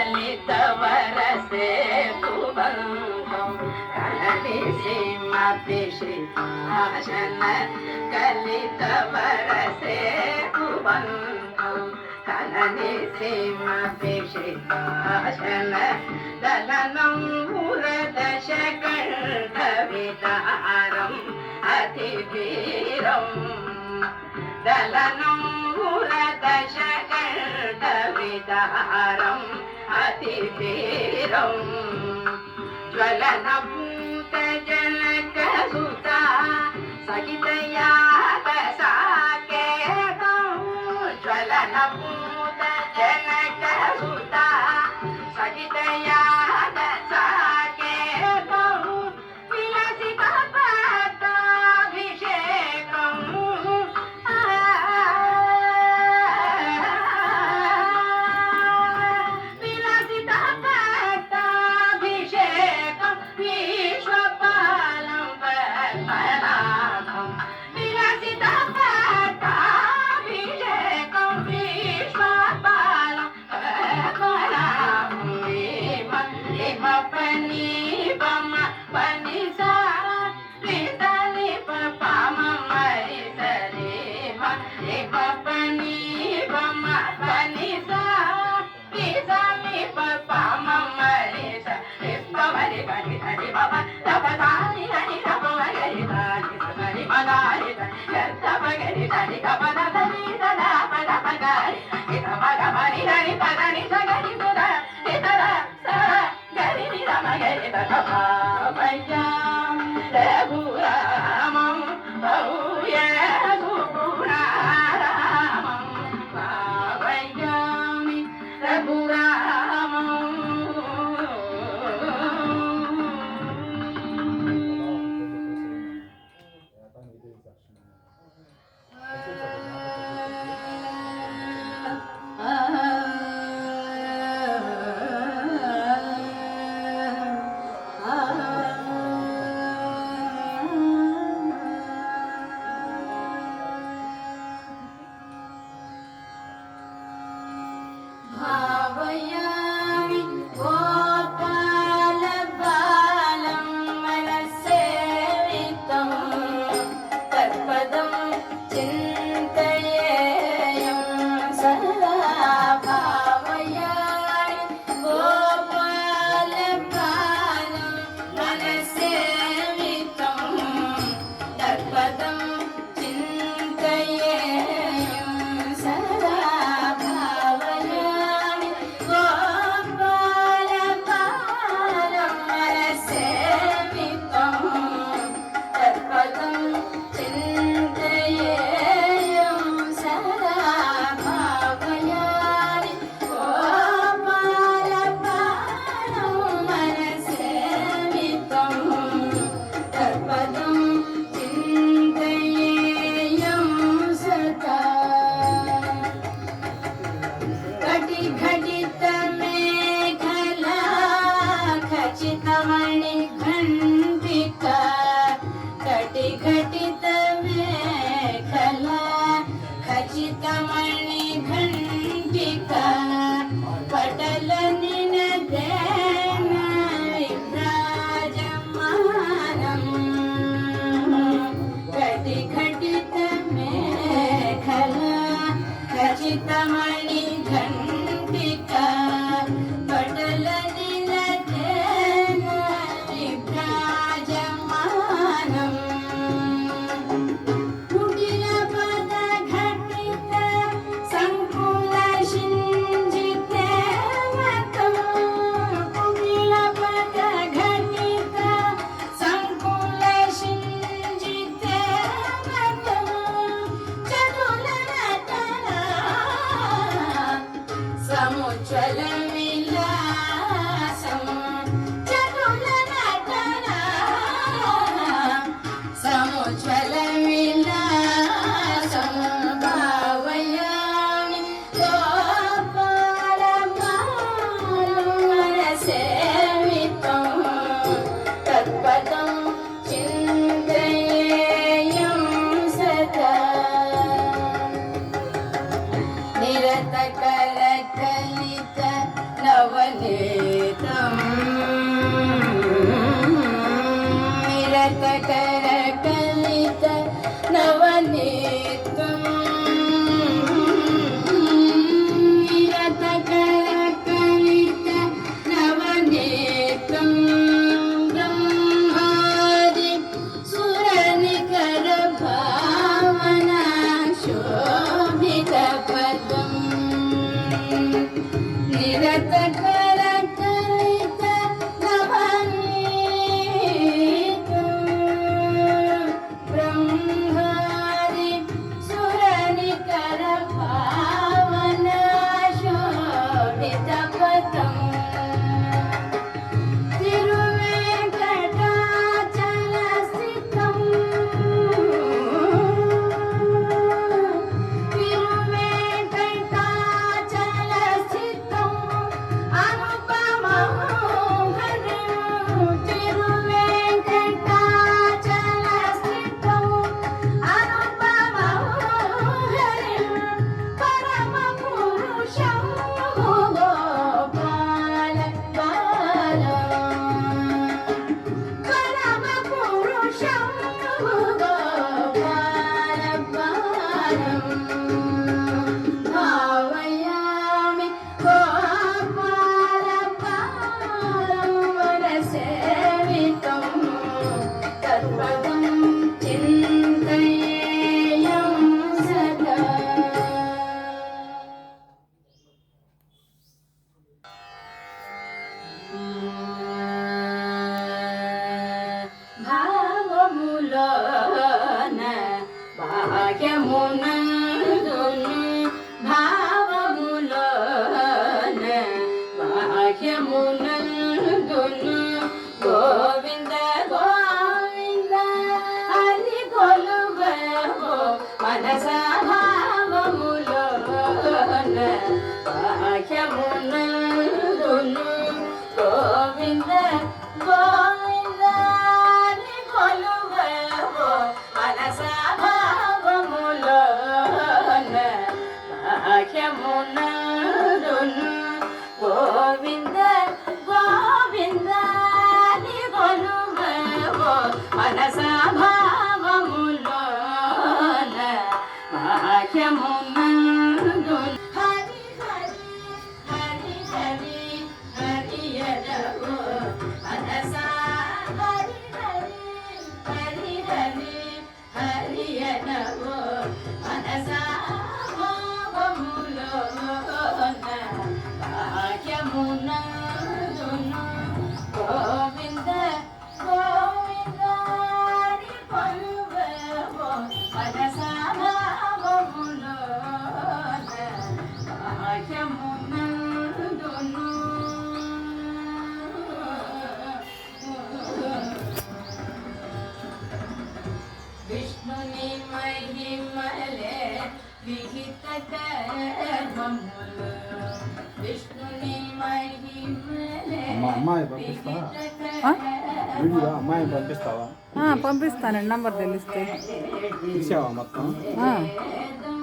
कलित वरसे कुबंधं कलनि सीमापिशिताशन कलित वरसे कुबंधं कलनि सीमापिशिताशन दलनं मुरदशकण्ठविदारम् अतिवीरम् दलनं मुरदशकण्ठविदारम् अतिवीरम् ज्वलनभूतजनकसुता सहितयातसाकेतं ज्वलनभूतजनकसुता सहितयातसाकेतं विलसितपट्टाभिषेकम् विलसितपट्टाभिषेकं विश्वपालं पद्मनाभं विलसितपट्टाभिषेकं विश्वपालं पद्मनाभं इम पनी बम पनी सा निधनि पम मरि सरि इम पनी बम पनी सा निधनि पम मरि सरि पवरि पनि धनि बम तप धानि धनि तप मगरि धानि सगरि मगारि तप गरि धनि कप धनि धना पद पगरि इत मग मनि धनि पदनि सगरि सुध इतर गरि निध मगरि तप भय्यां रघुरामं भूय सुगुणारामं भावयामि रघुरामं भावयामि गोपालबालं मनस्सेवितं तत्पदं चिन्तयेयं सदा भावयामि गोपालबालं मनस्सेवितं तत्पदं चिन्तयेयं सदा भावयामि गोपालबालं मनस्सेवितं तत्पदं चिन्तयेयं सदा भावयामि गोपालबालं मनस्सेवितं तत्पदं चिन्तयेयं सदा घटि घटित मेखला खचितमणिघण्टिका घटि घटित मेखला खचितमणिघण्टिका पटल निनदेन विभ्राजमानम् घटि घटित मेखला खचितमणिघण्टिका पटल निनदेन विभ्राजमानम् कुटिलपद घटित संकुल शिञ्जिते मतं कुटिलपद घटित संकुल शिञ्जिते मतं चतुलनटना समुज्ज्वल विलासं चतुलनटना समुज्ज्वल विलासं भावयामि गोपालबालं मनस्सेवितं तत्पदं चिन्तयेयं सदा निरतकलकलित नवनि నిరతకర కలిత నవనీతం బ్రహ్మాది సురనికర పావన శోభిత పదం భావయామి గోపాలపాలం వనసేవితం తత్పదం చింతయేయం సదా. భావములోన భాగ్యమునందును భావములోన భాగ్యమునందును గోవింద గోవింద అని కొలువెవో మనస భావములోన భాగ్యమునందును గోవింద గోవింద అని కొలువెవో మనస భావములోన భాగ్యమునందును గోవింద గోవింద అని కొలువెవో మనస భావములోన భాగ్యమునందును హరి హరి హరి హరి హరియనవో మనస హరి హరి హరి హరి హరియనవో మనస భావములోన భాగ్యమునందును గోవింద గోవింద అని కొలువెవో మనస భావములోన భాగ్యమునందును. విష్ణుని మహిమలే విహిత కర్మములు విష్ణుని మహిమలే అమ్మాయి పంపిస్తావా? వీడియో అమ్మాయి పంపిస్తావా? పంపిస్తానండి, నంబర్ తెలిస్తే. తీసావా మొత్తం? వేదం